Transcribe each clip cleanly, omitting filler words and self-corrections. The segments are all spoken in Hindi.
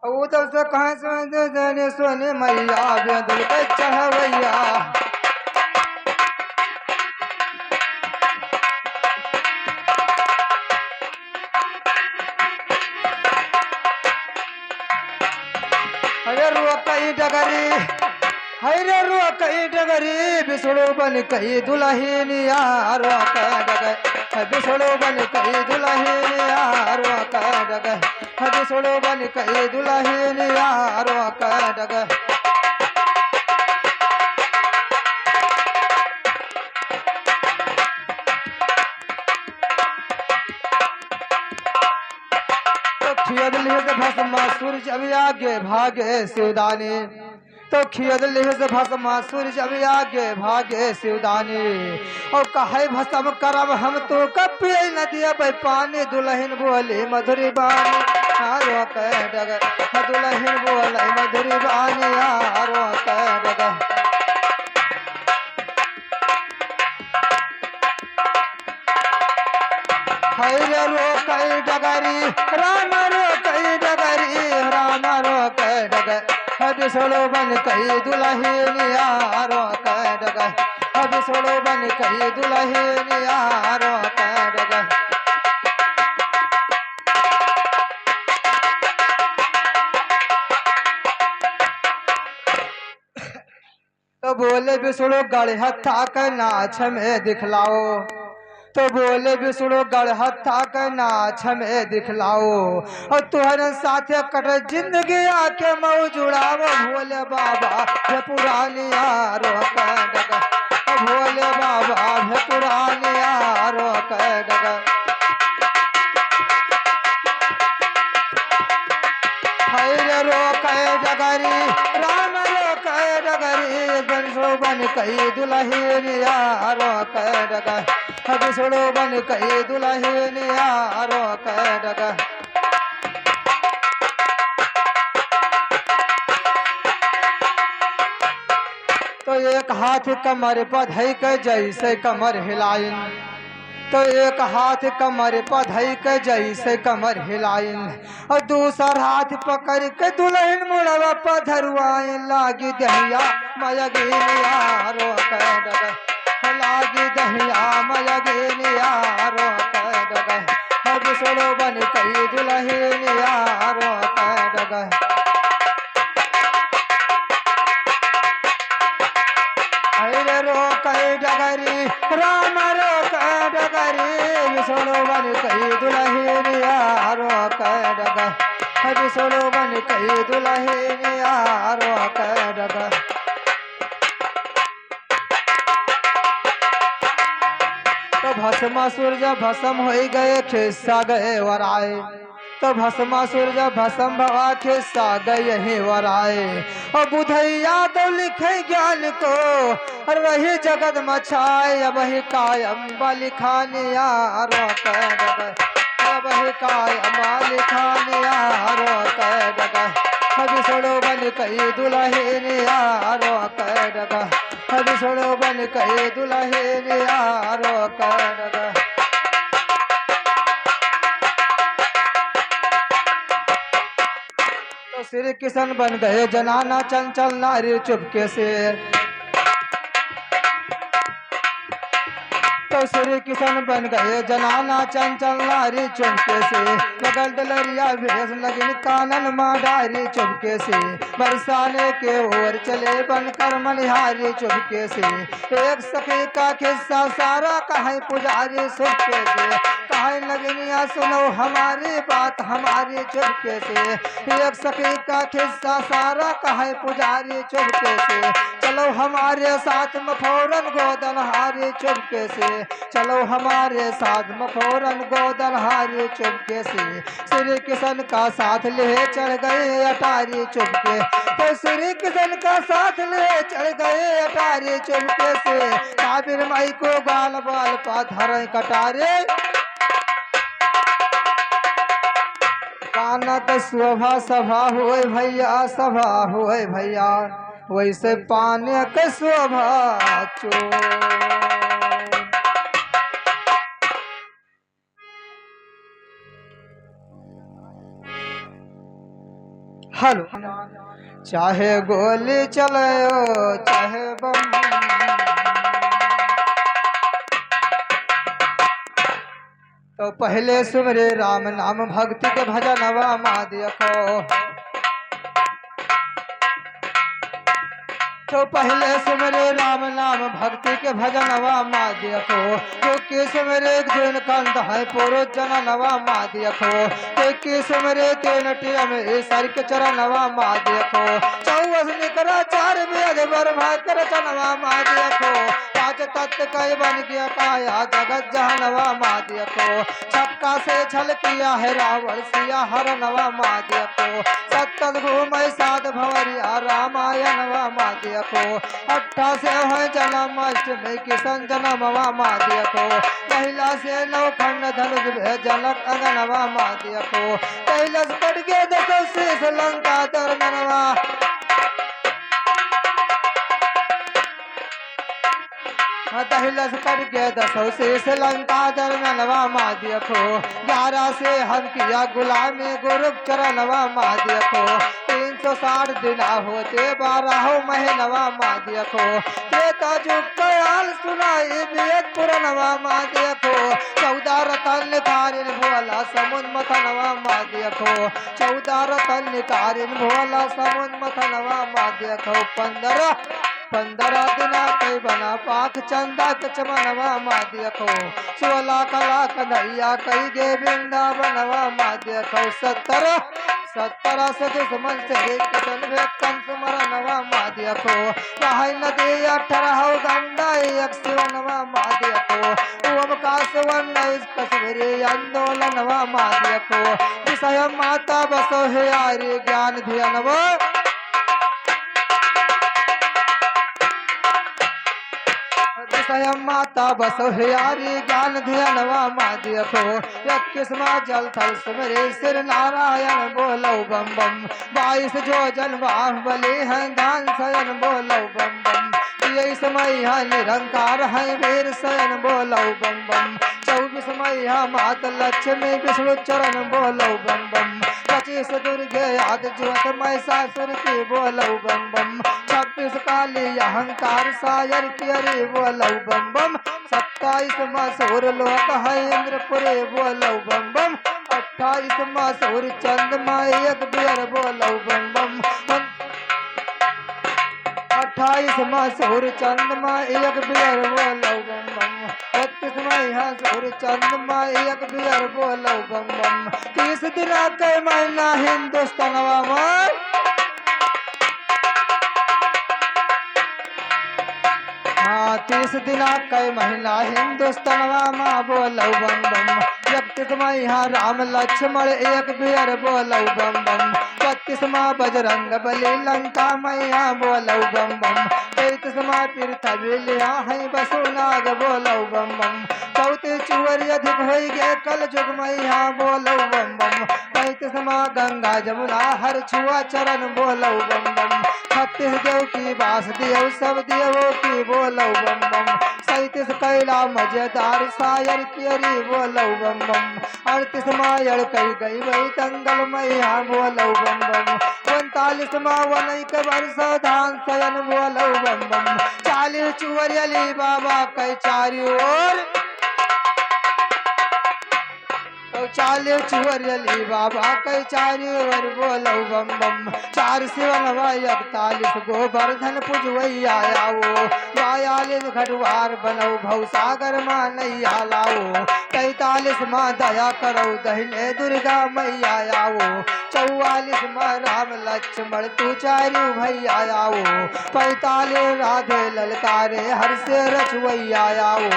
उधर से कहाँ से जाने सोने मैया बेदल के चढ़वैया। अरे रुआ कई डगरी, हरे रुआ कई डगरी, बिछड़ो बन कई दुल्हनिया रुआ का डगर, बिछड़ो बन कई दुल्हनिया रुआ का डगर, बिछड़ो बन कई दुल्हनिया रुआ का डगर। खियद लिहज भस्मा सूरज अभी आगे भागे शिवदानी। तो खियद लिहज भस्मा सूरज अभी आगे भागे शिवदानी। और कहे भस्म करब हम तो कपिय नदिया पे पानी दुल्हन बोले मधुरी बानी आरो कह डगर, दुल्हन बोले मधुरी बानी आरो कह डगर। हरे रो कई डगरी राम रो कई डगरी राम रो कई डगर, बिछड़ो बन कई दुल्हनिया रो कई डगर, बिछड़ो बन कई दुल्हनिया रो कई डगर। तो बोले बिछड़ो गढ़ हत्था का नाच में दिखलाओ। तो बोले बिछड़ो गढ़ हत्था का नाच में दिखलाओ। और तुहरे साथे कट जिंदगी आके मऊ जुड़ावो भोले बाबा हे पुरानी यारो कह डगर, भोले बाबा हे पुरानी यारो कह डगर। हरे रो कह डगरी राम रो कह डगरी, बिछड़ो बन कई दुल्हनिया रो कह डगर, बिछड़ो बन कई दुल्हनिया रो कह डगर। तो एक हाथ कमर पर धई के जैसे कमर हिलाइन। तो एक हाथ कमर पर धई के जैसे कमर हिलाइन। और दूसरा हाथ पकड़ के दुल्हन मुड़वा पर धरुआइन। लागी दहिया मयगिनिया रो कह डगर, लागी दहिया मयगिनिया रो कह डगर, बिछड़ो बन कई दुल्हनिया रो कह डगर। हरे रो कई डगरी राम रो कह डगरी, बिछड़ो बन कई दुल्हनिया रो कह डगर, बिछड़ो बन कई दुल्हनिया रो कह डगर। तो भस्मासुर जब भस्म हो गए खिस्सा गए वराए। तो भस्मासुर जब भस्म भवा खिस्सा गए ही वराए। और बुधैया तो लिखे ज्ञान को और वही जगत मचाए। वही कायम बलिखानिया रो कह डगर, वही कायम बलिखानिया रो कह डगर, बिछड़ो बन कई दुल्हनिया रो कह डगर, बिछड़ो बन कई दुल्हनिया रो कह डगर। तो श्री किशन बन गए जनाना चंचल नारी चुपके से। तो श्री किशन बन गए जनाना चंचल नारी चुपके से। बगल डलरिया भेस लगिन कानन माडारी चुपके से। बरसाने के ओर चले बनकर मनिहारी चुपके से। एक सखी का किस्सा सारा कहे पुजारी चुपके से। कहे लगनिया सुनो हमारी बात हमारी चुपके से। एक सखी का किस्सा सारा कहे पुजारी चुपके से। चलो हमारे साथ में फौरन गोदन हारी चुपके से। चलो हमारे साथ में फौरन गोदन हारी चुपके से। श्री किशन का साथ ले चढ़ गए अटारी चुपके। तो श्री किशन का साथ ले चढ़ गए अटारी चुपके से। काबिर माई को गाल बाल पाथर कटारे। कानक शोभा सभा हुए भैया सभा हुए भैया। वैसे पाने के शोभा चो। हेलो। चाहे गोली चले चाहे बम, तो पहले सुमरे राम नाम भक्ति के भजनवा माँ देखो। तो पहले सुमरे राम नाम भक्ति के भजनवा माँ देखो। जो कि सुमरे दिन कंद है पुरुष जननवा माँ देखो। तो कि सुमरे तेन टियम ईश्वर के चरणवा माँ देखो। चौवस निकरा चार वेद ब्रह्मा के रचनवा माँ देखो। पांच तत्व कई बन गया काया जगत जहनवा माँ देखो। छक्का से छल किया है रावण सिया हरनवा माँ देखो। सत्तल घूमय साध भवरिया रामायणवा माँ देखो। 8 से है जन्म अष्टमी किशन जन्मवा माँ देखो। महिला से नौखंड धनुष जनक अगनवा माँ देखो। कैलस पड़ के 10 शेष लंका दर्दनवा। दहलस करके 10 शेष लंका दरनवा माँ देखो। 11 से हम किया गुलामी गुरु चरणवा माँ देखो। 360 दिन होते 12 महीनवा माँ देखो। त्रेता जुग कयाल सुनाई वेद पुरनवा माँ देखो। 14 रतन निकारिन भोला समुद्र मथनवा माँ देखो। 14 रतन निकारिन भोला समुद्र मथनवा माँ देखो। 15 दिना कई बना पाक चंदा के चमनवा माँ देखो। 16 कला कन्हैया कई गे वृंदावनवा माँ देखो। 17 से दुश्मन से किशन भे कंस मरनवा माँ देखो। कहाई नदी 18 गंगा एक शिवनवा माँ देखो। ओमकाश 19 कश्मीरी आंदोलनवा माँ देखो। विषय माता बसो है आर्य ज्ञान ध्यानवा। स्वयं माता बसो हियारी ज्ञान ध्यानवा माँ देखो। 21वां जल थल सुमरे सिर नारायण बोलो बम बम। 22 जो जन बाहुबली है दान शयन बोलो बम बम। 23 मैया निरंकार है वीर शयन बोलो बम बम। 24 मैया मात लक्ष्मी विष्णु चरण बोलो बम बम। 25 दुर्गे आदि ज्योत महिषासुर की बोलो बम बम। 26 काली अहंकार सायर की बोलो बम बम। 27 मसूर लोक है इंद्रपुरे बोलो बम बम। 28 मसूर चंद्रमा एक बियर बोलो बम बम। 28 मसूर चंद्रमा एक बियर बोलो बम बम। 32 मसूर चंद्रमा एक बियर बोलो बम बम। 30 दिन के महीना हिंदुस्तानवा में। हाँ 30 दिन कई महीना हिंदुस्तानवा माँ बोलो बम बम। 31 मैया राम लक्ष्मण एक बियर बोलो बम बम। 32 बजरंग बली लंका मैया बोलो बम बम। 33 पृथ्वी लिया है वसुनाग बोलो बम बम। 34 चुवर अधिक हो गए कल जुग मैया बोलो बम बम। 35 गंगा जमुना हर छुआ चरण बोलो बम बम। 36 देव की बास देव सब देवों की बोलो बम बम। 37 कैला मजेदार सायर केरी बोलो बम बम। 38 मायल कई गई वही दंगल मैया बोलो बम बम। 39 वनई के वर्ष धान सयन बोलो बम बम। 40 चुवरियली बाबा कई चारी ओर। 40 चुवरियली बाबा कई चारी ओर बोलो बम बम। 4 शिवनवा 41 गोवर्धन पुजवैया आओ। 42 घटवार बनो भवसागर माँ नैया लाओ। 43 माँ दया करो दहिने दुर्गा मैया आओ। 44 माँ राम लक्ष्मण तू चारू भैया आओ। 45 राधे ललकारे हर से रचवैया आओ।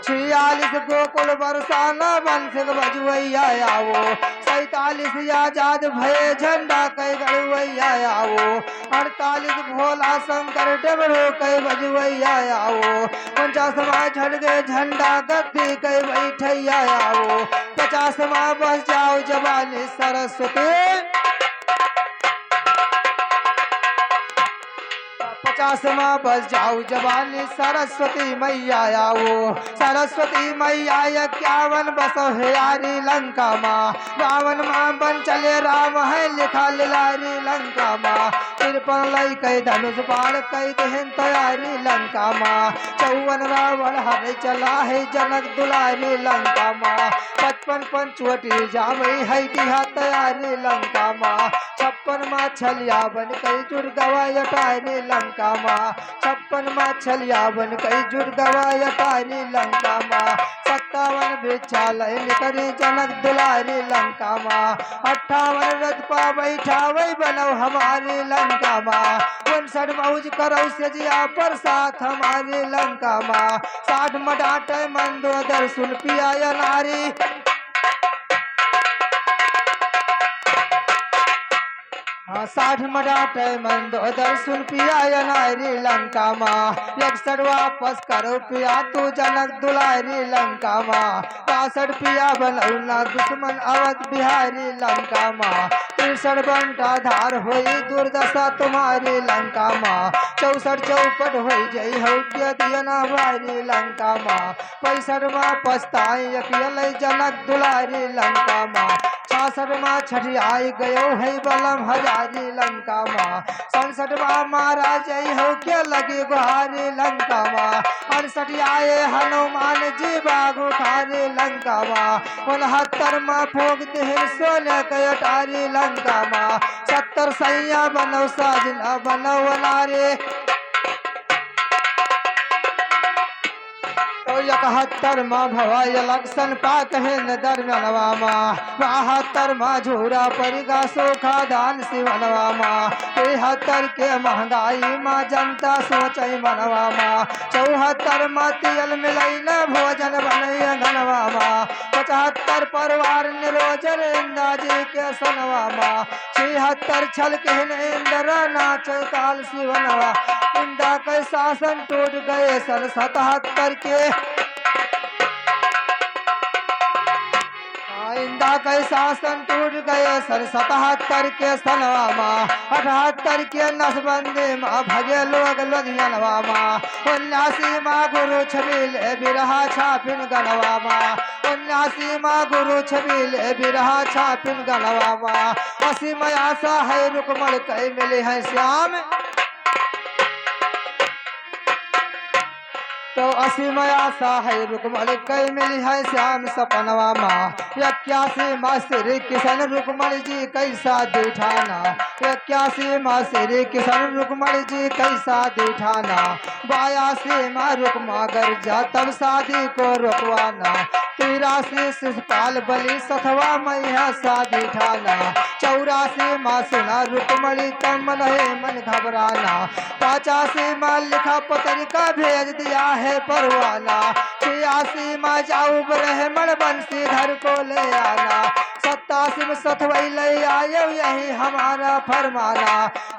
46 गोकुल बरसाना बंसिक बजवैया आओ। 47 आजाद भय झंडा कई गड़वैया आओ। 48 भोला शंकर डमरू कई बजवैया आओ। 49 झड़ गए झंडा गद्दी कई बैठैया आओ। 50 बस जाओ जवानी सरस्वती। 50 माँ बस जाऊ जवानी सरस्वती मैया आओ सरस्वती मैया 51 बसो है यारी लंका माँ 52 माँ बन चले राम है लिखा लारी लंका माँ 53 लई कई धनुष बाण कई दहन तैयारी लंका माँ 54 रावण हरे चला है जनक दुलारी लंका माँ 55 पंचवटी जावई है दिहा तैयारी लंका माँ 56 माँ छलिया बन कई जुड़ गवाय टारी लंका माँ 56 माँ छलिया बन कई जुड़ गवाय टारी लंका माँ 57 बिछालय निकरी जनक दुलारी लंका माँ 58 रथ पा बैठा वही बनो हमारी लंका माँ 59 मौज करो से जिया पर साथ हमारी लंका माँ 60 मडाटे मंदोदर सुन पिया नारी 60 मडाटे मंदोदर सुन पिया नारी लंका माँ 61 वापस करो पिया तू जनक दुलारी लंका माँ 62 पिया बनौना दुश्मन अवध बिहारी लंका माँ 63 बंटा धार होई दुर्दशा तुम्हारी लंका माँ 64 चौपट होई जई हो के दियना बारी लंका माँ 65 माँ पछताई अकेले जनक दुलारी लंका माँ 66 माँ छठियाई गयो है बलम हजारी लंका माँ 67 माँ महाराज हो के लगी गुहारी लंका माँ 68 आए हनुमान जी बागु खारी लंका माँ 69 माँ फोग देह सोने कटारी लंका माँ 70 सैया बनो साजना बनो नारे 71 माँ भवाय लक्षण पाक है दरम्यानवा माँ 72 माँ झूरा परिगा सोखा दान शिवनवा माँ 73 के महंगाई माँ जनता सोचई मनवा माँ 74 माँ तियल मिलई न भोजन बनई घनवा माँ 75 परिवार निरोजन इंदा जी के सनवा माँ 76 छल के इंद्र नाच काल शिवनवा इंदा के शासन टूट गए सन 77 के इंदा के शासन टूट गए सन 77 के सनवा माँ 78 के नसबंदी माँ भगे लोग लुधियानवा माँ 79 माँ गुरु छबील बिरहा छापिन गनवा माँ 79 माँ गुरु छबील बिरहा छापिन गनवा माँ 80 में आशा है रुकमल कई मिले हैं श्याम तो 80 में आशा है रुकमल कई मिली है श्याम सपनवा माँ 81 माँ श्री किशन रुकमल जी कैसा दिठाना 81 माँ श्री किशन रुकमल जी कैसा दिठाना 82 माँ रुकमा गर जा तब शादी को रुकवाना 83 शिशुपाल बलि सथवा मैया शादी ठाना 84 माँ सुना रुकमली तम मन है मन घबराना 85 माँ लिखा पत्रिका भेज दिया है परवाना 86 माँ जाऊ ब्रह्मण बंसी घर को ले आना 87 में सथवई ले आयो यही हमारा फरमाना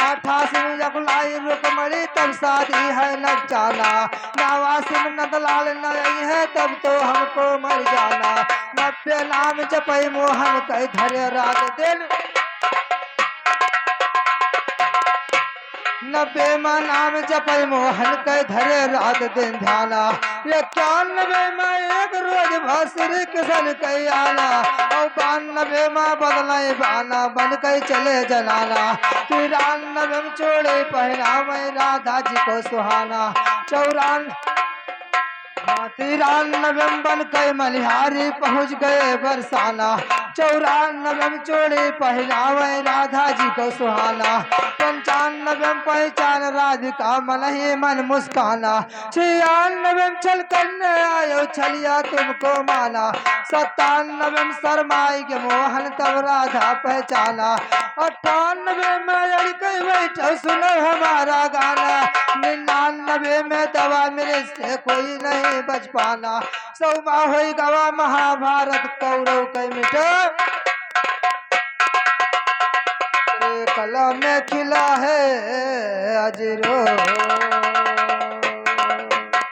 88 में यकुलाई रुकमणी तब शादी है न जाना 89 में नंदलाल नहीं है तब तो हमको मर जाना 90 नाम जपई मोहन कई धरे रात दिन 90 माँ नाम जपई मोहन कई धरे रात दिन ध्याना 91 में एक रोज भसरी किशन कई आना और 92 माँ बदलाई बाना बन कई चले जनाना 93 में चोड़े पहना मैं राधा जी को सुहाना 93 बन कई मलिहारी पहुँच गए बरसाना 94 चोड़ी पहनावे राधा जी को सुहाना 95 पहचान राधिका मन ही मन मुस्काना 96 चल करने आयो छलिया तुमको माना 97 शर्माई के मोहन तब राधा पहचाना 98 में लड़के बैठो सुनो हमारा गाना 99 में दवा मेरे से कोई नहीं बच पाना 100 हो गवा महाभारत कौरव के मिटो कलम में खिला है अजरो।